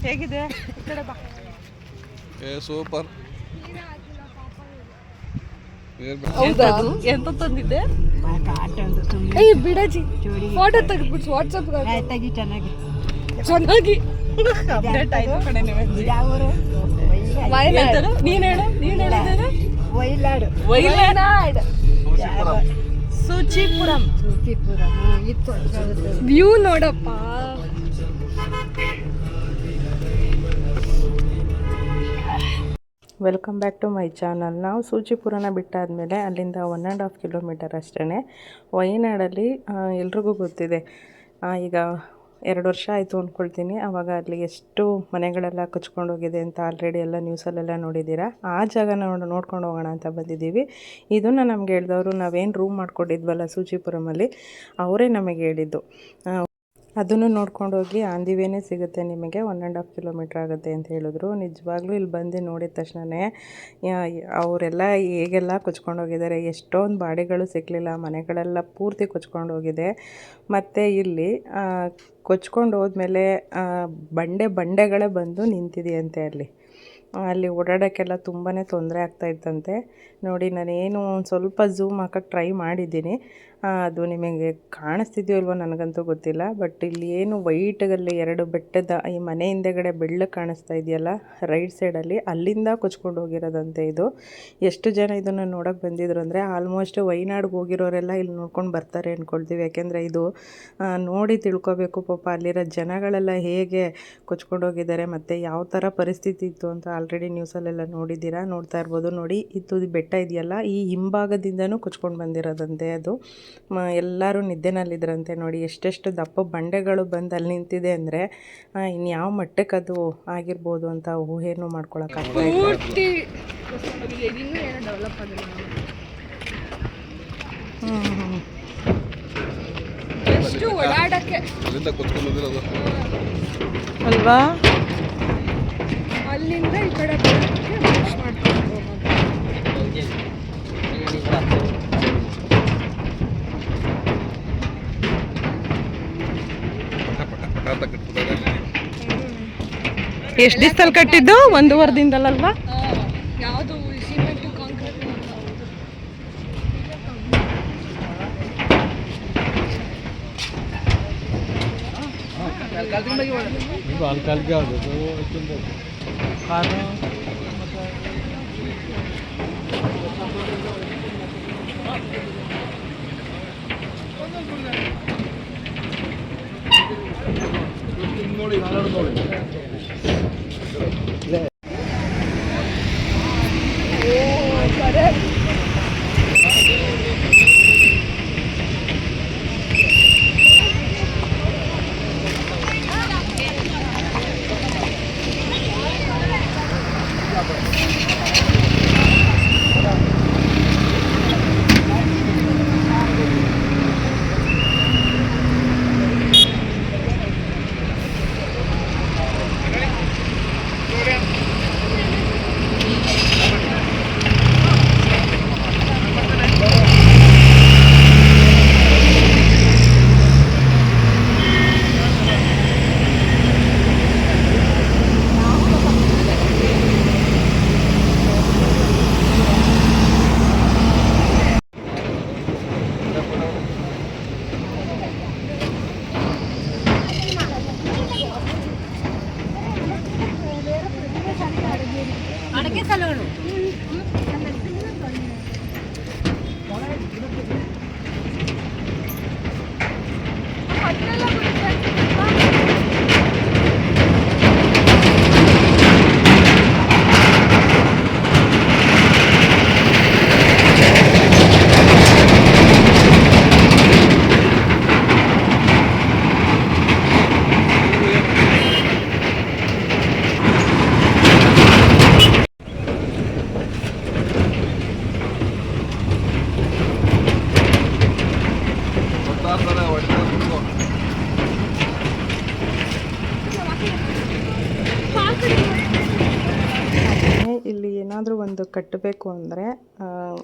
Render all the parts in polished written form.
ಹೇಗಿದೆ ಈ ಕಡೆ ಬಾ. ಸೂಪರ್. ಹೌದಾ ಎಂತ ತಂದಿದ್ದೆ? ಏಯ್ ಬಿಡಜಿ ಫೋಟೋ ತೆಗೆದ್ಬಿಟ್ಟು ವಾಟ್ಸಪ್ ತೆಗಿ ಚೆನ್ನಾಗಿ ಚೆನ್ನಾಗಿ ಅಪ್ಡೇಟ್ ಆಯ್ತು ಕಡೆ ನೀನು ಹೇಳು ವೈನಾಡ್ ಸೂಚಿಪುರಂ ಇತ್ತು ವ್ಯೂ ನೋಡಪ್ಪ. Welcome back to my channel. ನಾವು ಸೂಚಿಪುರನ ಬಿಟ್ಟಾದಮೇಲೆ ಅಲ್ಲಿಂದ 1.5 ಕಿಲೋಮೀಟರ್ ಅಷ್ಟೇ ವಯನಾಡಲ್ಲಿ ಎಲ್ರಿಗೂ ಗೊತ್ತಿದೆ. ಈಗ 2 ವರ್ಷ ಆಯಿತು ಅಂದ್ಕೊಳ್ತೀನಿ. ಆವಾಗ ಅಲ್ಲಿ ಎಷ್ಟು ಮನೆಗಳೆಲ್ಲ ಕೊಚ್ಕೊಂಡೋಗಿದೆ ಅಂತ ಆಲ್ರೆಡಿ ಎಲ್ಲ ನ್ಯೂಸಲ್ಲೆಲ್ಲ ನೋಡಿದ್ದೀರಾ. ಆ ಜಾಗನ ನೋಡ್ಕೊಂಡು ಹೋಗೋಣ ಅಂತ ಬಂದಿದ್ದೀವಿ. ಇದನ್ನು ನಮ್ಗೆ ಹೇಳಿದವರು, ನಾವೇನು ರೂಮ್ ಮಾಡ್ಕೊಂಡಿದ್ವಲ್ಲ ಸೂಚಿಪುರಮಲ್ಲಿ, ಅವರೇ ನಮಗೆ ಹೇಳಿದ್ದು. ಅದನ್ನು ನೋಡ್ಕೊಂಡು ಹೋಗಿ ಆನ್ ದಿ ವೇನೇ ಸಿಗುತ್ತೆ ನಿಮಗೆ, 1.5 ಕಿಲೋಮೀಟ್ರ್ ಆಗುತ್ತೆ ಅಂತ ಹೇಳಿದ್ರು. ನಿಜವಾಗ್ಲೂ ಇಲ್ಲಿ ಬಂದು ನೋಡಿದ ತಕ್ಷಣವೇ ಅವರೆಲ್ಲ ಹೇಗೆಲ್ಲ ಕೊಚ್ಕೊಂಡೋಗಿದ್ದಾರೆ. ಎಷ್ಟೊಂದು ಬಾಡಿಗಳು ಸಿಕ್ಕಲಿಲ್ಲ, ಮನೆಗಳೆಲ್ಲ ಪೂರ್ತಿ ಕೊಚ್ಕೊಂಡೋಗಿದೆ. ಮತ್ತು ಇಲ್ಲಿ ಕೊಚ್ಕೊಂಡು ಹೋದ್ಮೇಲೆ ಬಂಡೆಗಳೇ ಬಂದು ನಿಂತಿದೆಯಂತೆ. ಅಲ್ಲಿ ಓಡಾಡೋಕ್ಕೆಲ್ಲ ತುಂಬಾ ತೊಂದರೆ ಆಗ್ತಾಯಿತ್ತಂತೆ. ನೋಡಿ, ನಾನೇನು ಒಂದು ಸ್ವಲ್ಪ ಝೂಮ್ ಹಾಕೋಕ್ಕೆ ಟ್ರೈ ಮಾಡಿದ್ದೀನಿ. ಅದು ನಿಮಗೆ ಕಾಣಿಸ್ತಿದೆಯೋ ಇಲ್ವೋ ನನಗಂತೂ ಗೊತ್ತಿಲ್ಲ. ಬಟ್ ಇಲ್ಲಿ ಏನು ವೈಟಲ್ಲಿ 2 ಬೆಟ್ಟದ ಈ ಮನೆ ಹಿಂದೆಗಡೆ ಬೆಳ್ಳಗೆ ಕಾಣಿಸ್ತಾ ಇದೆಯಲ್ಲ ರೈಟ್ ಸೈಡಲ್ಲಿ, ಅಲ್ಲಿಂದ ಕೊಚ್ಕೊಂಡು ಹೋಗಿರೋದಂತೆ ಇದು. ಎಷ್ಟು ಜನ ಇದನ್ನು ನೋಡೋಕ್ಕೆ ಬಂದಿದ್ರು ಅಂದರೆ ಆಲ್ಮೋಸ್ಟ್ ವಯನಾಡ್ಗೆ ಹೋಗಿರೋರೆಲ್ಲ ಇಲ್ಲಿ ನೋಡ್ಕೊಂಡು ಬರ್ತಾರೆ ಅಂದ್ಕೊಳ್ತೀವಿ. ಯಾಕೆಂದರೆ ಇದು ನೋಡಿ ತಿಳ್ಕೊಬೇಕು ಪಾಪ ಅಲ್ಲಿರೋ ಜನಗಳೆಲ್ಲ ಹೇಗೆ ಕೊಚ್ಕೊಂಡು ಹೋಗಿದ್ದಾರೆ ಮತ್ತು ಯಾವ ಥರ ಪರಿಸ್ಥಿತಿ ಇತ್ತು ಅಂತ ಆಲ್ರೆಡಿ ನ್ಯೂಸಲ್ಲೆಲ್ಲ ನೋಡ್ತಾ ಇರ್ಬೋದು. ನೋಡಿ, ಇದು ಬೆಟ್ಟ ಇದೆಯಲ್ಲ, ಈ ಹಿಂಭಾಗದಿಂದನೂ ಕೊಚ್ಕೊಂಡು ಬಂದಿರೋದಂತೆ. ಅದು ಎಲ್ಲರೂ ನಿದ್ದೆನಲ್ಲಿದ್ದರಂತೆ. ನೋಡಿ ಎಷ್ಟೆಷ್ಟು ದಪ್ಪ ಬಂಡೆಗಳು ಬಂದು ಅಲ್ಲಿ ನಿಂತಿದೆ ಅಂದರೆ ಇನ್ಯಾವ ಮಟ್ಟಕ್ಕೆ ಅದು ಆಗಿರ್ಬೋದು ಅಂತ ಊಹೆನೂ ಮಾಡ್ಕೊಳಕ್ಕಾಗ್ತಾ ಅಲ್ವಾ. ಅಲ್ಲಿಂದ ಈ ಕಡೆ ಮಾಡ್ಕೊಂಡು ಎಷ್ಟು ದಿವಸದಲ್ಲಿ ಕಟ್ಟಿದ್ದು? 1 ವಾರದಿಂದಲ್ವಾ? ಯಾವುದು ಸಿಮೆಂಟ್ ಕಾಂಕ್ರೀಟ್ ಇಲ್ಲಿ ಏನಾದರೂ ಒಂದು ಕಟ್ಟಬೇಕು ಅಂದರೆ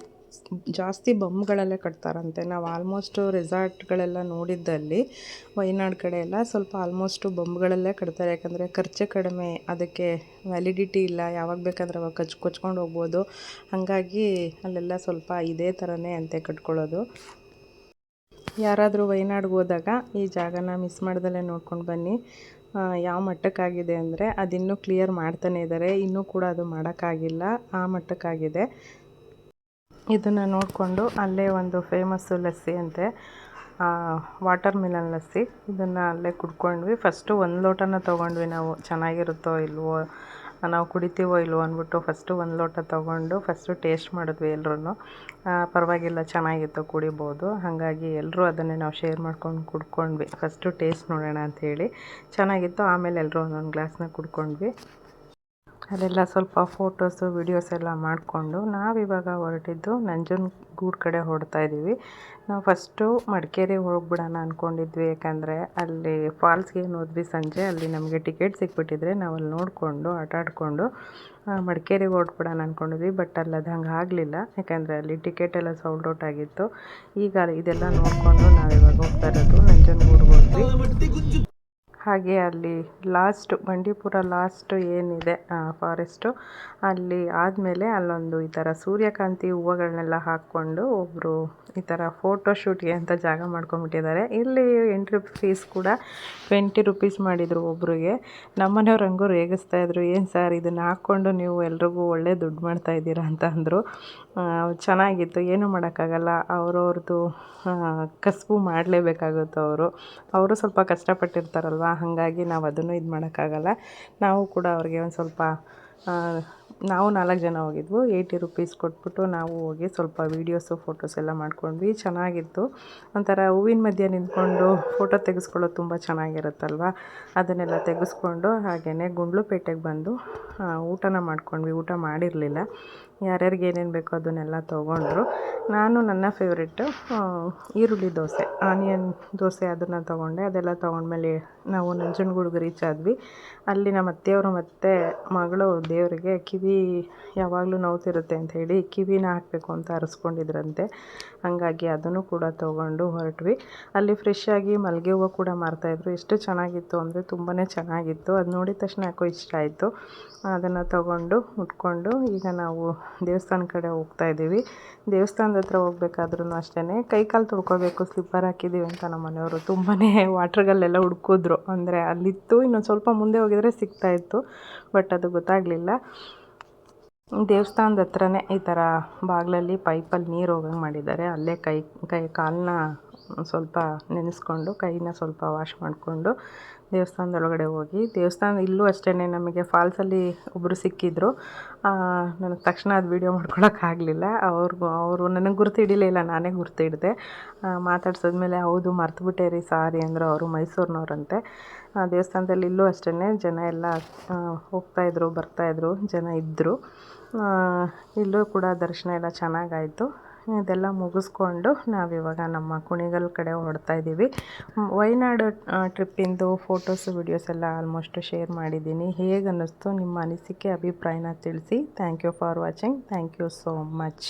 ಜಾಸ್ತಿ ಬಂಬ್ಗಳಲ್ಲೇ ಕಟ್ತಾರಂತೆ. ನಾವು ಆಲ್ಮೋಸ್ಟು ರೆಸಾರ್ಟ್ಗಳೆಲ್ಲ ನೋಡಿದ್ದಲ್ಲಿ ವಯನಾಡ್ ಕಡೆ ಎಲ್ಲ ಸ್ವಲ್ಪ ಆಲ್ಮೋಸ್ಟು ಬಂಬ್ಗಳಲ್ಲೇ ಕಟ್ತಾರೆ. ಯಾಕಂದರೆ ಖರ್ಚು ಕಡಿಮೆ, ಅದಕ್ಕೆ ವ್ಯಾಲಿಡಿಟಿ ಇಲ್ಲ, ಯಾವಾಗ ಬೇಕಾದ್ರೆ ಅವಾಗ ಕೊಚ್ಕೊಂಡು ಹೋಗ್ಬೋದು. ಹಾಗಾಗಿ ಅಲ್ಲೆಲ್ಲ ಸ್ವಲ್ಪ ಇದೇ ಥರನೇ ಅಂತೆ ಕಟ್ಕೊಳ್ಳೋದು. ಯಾರಾದರೂ ವಯನಾಡ್ಗೆ ಹೋದಾಗ ಈ ಜಾಗನ ಮಿಸ್ ಮಾಡ್ದಲೇ ನೋಡ್ಕೊಂಡು ಬನ್ನಿ. ಯಾವ ಮಟ್ಟಕ್ಕಾಗಿದೆ ಅಂದರೆ ಅದಿನ್ನೂ ಕ್ಲಿಯರ್ ಮಾಡ್ತಾನೆ ಇದ್ದಾರೆ, ಇನ್ನೂ ಕೂಡ ಅದು ಮಾಡೋಕ್ಕಾಗಿಲ್ಲ, ಆ ಮಟ್ಟಕ್ಕಾಗಿದೆ. ಇದನ್ನು ನೋಡಿಕೊಂಡು ಅಲ್ಲೇ ಒಂದು ಫೇಮಸ್ಸು ಲಸ್ಸಿ ಅಂತೆ, ವಾಟರ್ ಮಿಲನ್ ಲಸ್ಸಿ. ಇದನ್ನು ಅಲ್ಲೇ ಕುಡ್ಕೊಂಡ್ವಿ. ಫಸ್ಟು ಒಂದು ಲೋಟನ ತೊಗೊಂಡ್ವಿ ನಾವು, ಚೆನ್ನಾಗಿರುತ್ತೋ ಇಲ್ವೋ, ನಾವು ಕುಡಿತೀವೋ ಇಲ್ವೋ ಅಂದ್ಬಿಟ್ಟು ಫಸ್ಟು ಒಂದು ಲೋಟ ತೊಗೊಂಡು ಫಸ್ಟು ಟೇಸ್ಟ್ ಮಾಡಿದ್ವಿ ಎಲ್ಲರೂ. ಪರವಾಗಿಲ್ಲ, ಚೆನ್ನಾಗಿತ್ತು, ಕುಡಿಬೋದು. ಹಾಗಾಗಿ ಎಲ್ಲರೂ ಅದನ್ನೇ ನಾವು ಶೇರ್ ಮಾಡ್ಕೊಂಡು ಕುಡ್ಕೊಂಡ್ವಿ. ಫಸ್ಟು ಟೇಸ್ಟ್ ನೋಡೋಣ ಅಂಥೇಳಿ, ಚೆನ್ನಾಗಿತ್ತು. ಆಮೇಲೆ ಎಲ್ಲರೂ ಒಂದೊಂದು ಗ್ಲಾಸ್ನ ಕುಡ್ಕೊಂಡ್ವಿ. ಅಲ್ಲೆಲ್ಲ ಸ್ವಲ್ಪ ಫೋಟೋಸು ವಿಡಿಯೋಸ್ ಎಲ್ಲ ಮಾಡಿಕೊಂಡು ನಾವಿವಾಗ ಹೊರಟಿದ್ದು ನಂಜನಗೂಡು ಕಡೆ ಹೊರಡ್ತಾ ಇದ್ದೀವಿ. ನಾವು ಫಸ್ಟು ಮಡಿಕೇರಿಗೆ ಹೋಗ್ಬಿಡೋಣ ಅಂದ್ಕೊಂಡಿದ್ವಿ. ಯಾಕಂದರೆ ಅಲ್ಲಿ ಫಾಲ್ಸ್ಗೆ ಏನು ಹೋದ್ವಿ ಸಂಜೆ, ಅಲ್ಲಿ ನಮಗೆ ಟಿಕೆಟ್ ಸಿಕ್ಬಿಟ್ಟಿದ್ರೆ ನಾವು ಅಲ್ಲಿ ನೋಡಿಕೊಂಡು ಆಟಾಡಿಕೊಂಡು ಮಡಿಕೇರಿಗೆ ಹೊರಟ್ಬಿಡೋಣ ಅಂದ್ಕೊಂಡಿದ್ವಿ. ಬಟ್ ಅಲ್ಲಿ ಅದು ಹಂಗೆ ಆಗಲಿಲ್ಲ, ಯಾಕಂದರೆ ಅಲ್ಲಿ ಟಿಕೆಟ್ ಎಲ್ಲ ಸೋಲ್ಡ್ ಔಟ್ ಆಗಿತ್ತು. ಈಗ ಇದೆಲ್ಲ ನೋಡಿಕೊಂಡು ನಾವಿವಾಗ ಹೋಗ್ತಾ ಇರೋದು ನಂಜನಗೂಡಿಗೆ ಹೋದ್ವಿ. ಹಾಗೆ ಅಲ್ಲಿ ಲಾಸ್ಟು ಬಂಡೀಪುರ ಲಾಸ್ಟು ಏನಿದೆ ಫಾರೆಸ್ಟು, ಅಲ್ಲಿ ಆದಮೇಲೆ ಅಲ್ಲೊಂದು ಈ ಥರ ಸೂರ್ಯಕಾಂತಿ ಹೂವುಗಳನ್ನೆಲ್ಲ ಹಾಕ್ಕೊಂಡು ಒಬ್ಬರು ಈ ಥರ ಫೋಟೋಶೂಟ್ಗೆ ಅಂತ ಜಾಗ ಮಾಡ್ಕೊಂಬಿಟ್ಟಿದ್ದಾರೆ. ಇಲ್ಲಿ ಎಂಟ್ರಿ ಫೀಸ್ ಕೂಡ 20 ರುಪೀಸ್ ಮಾಡಿದರು ಒಬ್ರಿಗೆ. ನಮ್ಮನೆಯವ್ರು ಹಂಗೂ ರೇಗಿಸ್ತಾಯಿದ್ರು, ಏನು ಸರ್ ಇದನ್ನು ಹಾಕ್ಕೊಂಡು ನೀವು ಎಲ್ರಿಗೂ ಒಳ್ಳೆ ದುಡ್ಡು ಮಾಡ್ತಾಯಿದ್ದೀರಾ ಅಂತ ಅಂದರು. ಚೆನ್ನಾಗಿತ್ತು, ಏನೂ ಮಾಡೋಕ್ಕಾಗಲ್ಲ, ಅವ್ರವ್ರದ್ದು ಕಸುಬು ಮಾಡಲೇಬೇಕಾಗುತ್ತೆ. ಅವರು ಸ್ವಲ್ಪ ಕಷ್ಟಪಟ್ಟಿರ್ತಾರಲ್ವ, ಹಾಗಾಗಿ ನಾವು ಅದನ್ನು ಇದು ಮಾಡೋಕ್ಕಾಗಲ್ಲ. ನಾವು ಕೂಡ ಅವ್ರಿಗೆ ಒಂದು ಸ್ವಲ್ಪ, ನಾವು 4 ಜನ ಹೋಗಿದ್ವು, 80 ರುಪೀಸ್ ಕೊಟ್ಬಿಟ್ಟು ನಾವು ಹೋಗಿ ಸ್ವಲ್ಪ ವೀಡಿಯೋಸು ಫೋಟೋಸ್ ಎಲ್ಲ ಮಾಡ್ಕೊಂಡ್ವಿ. ಚೆನ್ನಾಗಿತ್ತು. ಒಂಥರ ಹೂವಿನ ಮಧ್ಯೆ ನಿಂತ್ಕೊಂಡು ಫೋಟೋ ತೆಗೆಸ್ಕೊಳ್ಳೋದು ತುಂಬ ಚೆನ್ನಾಗಿರುತ್ತಲ್ವ, ಅದನ್ನೆಲ್ಲ ತೆಗೆಸ್ಕೊಂಡು ಹಾಗೆಯೇ ಗುಂಡ್ಲುಪೇಟೆಗೆ ಬಂದು ಊಟನ ಮಾಡ್ಕೊಂಡ್ವಿ. ಊಟ ಮಾಡಿರಲಿಲ್ಲ, ಯಾರ್ಯಾರಿಗೆ ಏನೇನು ಬೇಕೋ ಅದನ್ನೆಲ್ಲ ತೊಗೊಂಡ್ರು. ನಾನು ನನ್ನ ಫೇವ್ರೆಟ್ಟು ಈರುಳ್ಳಿ ದೋಸೆ, ಆನಿಯನ್ ದೋಸೆ ಅದನ್ನು ತೊಗೊಂಡೆ. ಅದೆಲ್ಲ ತೊಗೊಂಡ್ಮೇಲೆ ನಾವು ನಂಜನಗೂಡಿಗೆ ರೀಚ್ ಆದ್ವಿ. ಅಲ್ಲಿ ನಮ್ಮ ಅತ್ತೆಯವರು ಮತ್ತು ಮಗಳು ದೇವರಿಗೆ ಕಿವಿ ಯಾವಾಗಲೂ ನೋವ್ತಿರುತ್ತೆ ಅಂಥೇಳಿ ಕಿವಿನ ಹಾಕಬೇಕು ಅಂತ ಅರಸ್ಕೊಂಡಿದ್ರಂತೆ. ಹಾಗಾಗಿ ಅದನ್ನು ಕೂಡ ತೊಗೊಂಡು ಹೊರಟ್ವಿ. ಅಲ್ಲಿ ಫ್ರೆಶ್ಶಾಗಿ ಮಲ್ಲಿಗೆ ಹೂವು ಕೂಡ ಮಾರ್ತಾಯಿದ್ರು. ಎಷ್ಟು ಚೆನ್ನಾಗಿತ್ತು ಅಂದರೆ ತುಂಬಾ ಚೆನ್ನಾಗಿತ್ತು. ಅದು ನೋಡಿದ ತಕ್ಷಣ ಯಾಕೋ ಇಷ್ಟ ಆಯಿತು. ಅದನ್ನು ತೊಗೊಂಡು ಉಟ್ಕೊಂಡು ಈಗ ನಾವು ದೇವಸ್ಥಾನ ಕಡೆ ಹೋಗ್ತಾ ಇದ್ದೀವಿ. ದೇವಸ್ಥಾನದ ಹತ್ರ ಹೋಗ್ಬೇಕಾದ್ರೂ ಅಷ್ಟೇ ಕೈಕಾಲು ತೊಳ್ಕೊಬೇಕು, ಸ್ಲಿಪ್ಪರ್ ಹಾಕಿದ್ದೀವಿ ಅಂತ ನಮ್ಮ ಮನೆಯವರು ತುಂಬಾ ವಾಟ್ರ್ಗಲ್ಲೆಲ್ಲ ಹುಡ್ಕಿದ್ರು. ಅಂದರೆ ಅಲ್ಲಿತ್ತು, ಇನ್ನೊಂದು ಸ್ವಲ್ಪ ಮುಂದೆ ಹೋಗಿದರೆ ಸಿಗ್ತಾಯಿತ್ತು, ಬಟ್ ಅದು ಗೊತ್ತಾಗಲಿಲ್ಲ. ದೇವಸ್ಥಾನದ ಹತ್ರನೇ ಈ ಥರ ಬಾಗಿಲಲ್ಲಿ ಪೈಪಲ್ಲಿ ನೀರು ಹೋಗಂಗೆ ಮಾಡಿದ್ದಾರೆ. ಅಲ್ಲೇ ಕಾಲನ್ನ ಸ್ವಲ್ಪ ನೆನೆಸ್ಕೊಂಡು ಕೈನ ಸ್ವಲ್ಪ ವಾಶ್ ಮಾಡಿಕೊಂಡು ದೇವಸ್ಥಾನದೊಳಗಡೆ ಹೋಗಿ, ಇಲ್ಲೂ ಅಷ್ಟೇ ನಮಗೆ ಫಾಲ್ಸಲ್ಲಿ ಒಬ್ಬರು ಸಿಕ್ಕಿದ್ರು. ನನಗೆ ತಕ್ಷಣ ಅದು ವೀಡಿಯೋ ಮಾಡ್ಕೊಳಕ್ಕಾಗಲಿಲ್ಲ. ಅವರು ನನಗೆ ಗುರ್ತು ಹಿಡಿಲಿಲ್ಲ, ನಾನೇ ಗುರ್ತು ಹಿಡಿದೆ. ಮಾತಾಡ್ಸಿದ್ಮೇಲೆ ಹೌದು ಮರ್ತುಬಿಟ್ಟೆ ರೀ, ಸಾರಿ ಅಂದರು. ಅವರು ಮೈಸೂರಿನವ್ರಂತೆ. ದೇವಸ್ಥಾನದಲ್ಲಿ ಇಲ್ಲೂ ಅಷ್ಟೇ ಜನ ಎಲ್ಲ ಹೋಗ್ತಾಯಿದ್ರು ಬರ್ತಾಯಿದ್ರು, ಜನ ಇದ್ದರು. ಇಲ್ಲೂ ಕೂಡ ದರ್ಶನ ಎಲ್ಲ ಚೆನ್ನಾಗಾಯಿತು. ಇದೆಲ್ಲ ಮುಗಿಸ್ಕೊಂಡು ನಾವಿವಾಗ ನಮ್ಮ ಕುಣಿಗಲ್ ಕಡೆ ಹೊರಡ್ತಾ ಇದ್ದೀವಿ. ವಯನಾಡು ಟ್ರಿಪ್ಪಿಂದು ಫೋಟೋಸು ವಿಡಿಯೋಸ್ ಎಲ್ಲ ಆಲ್ಮೋಸ್ಟ್ ಶೇರ್ ಮಾಡಿದ್ದೀನಿ. ಹೇಗೆ ಅನ್ನಿಸ್ತು ನಿಮ್ಮ ಅನಿಸಿಕೆ ಅಭಿಪ್ರಾಯನ ತಿಳಿಸಿ. Thank you for watching. Thank you so much.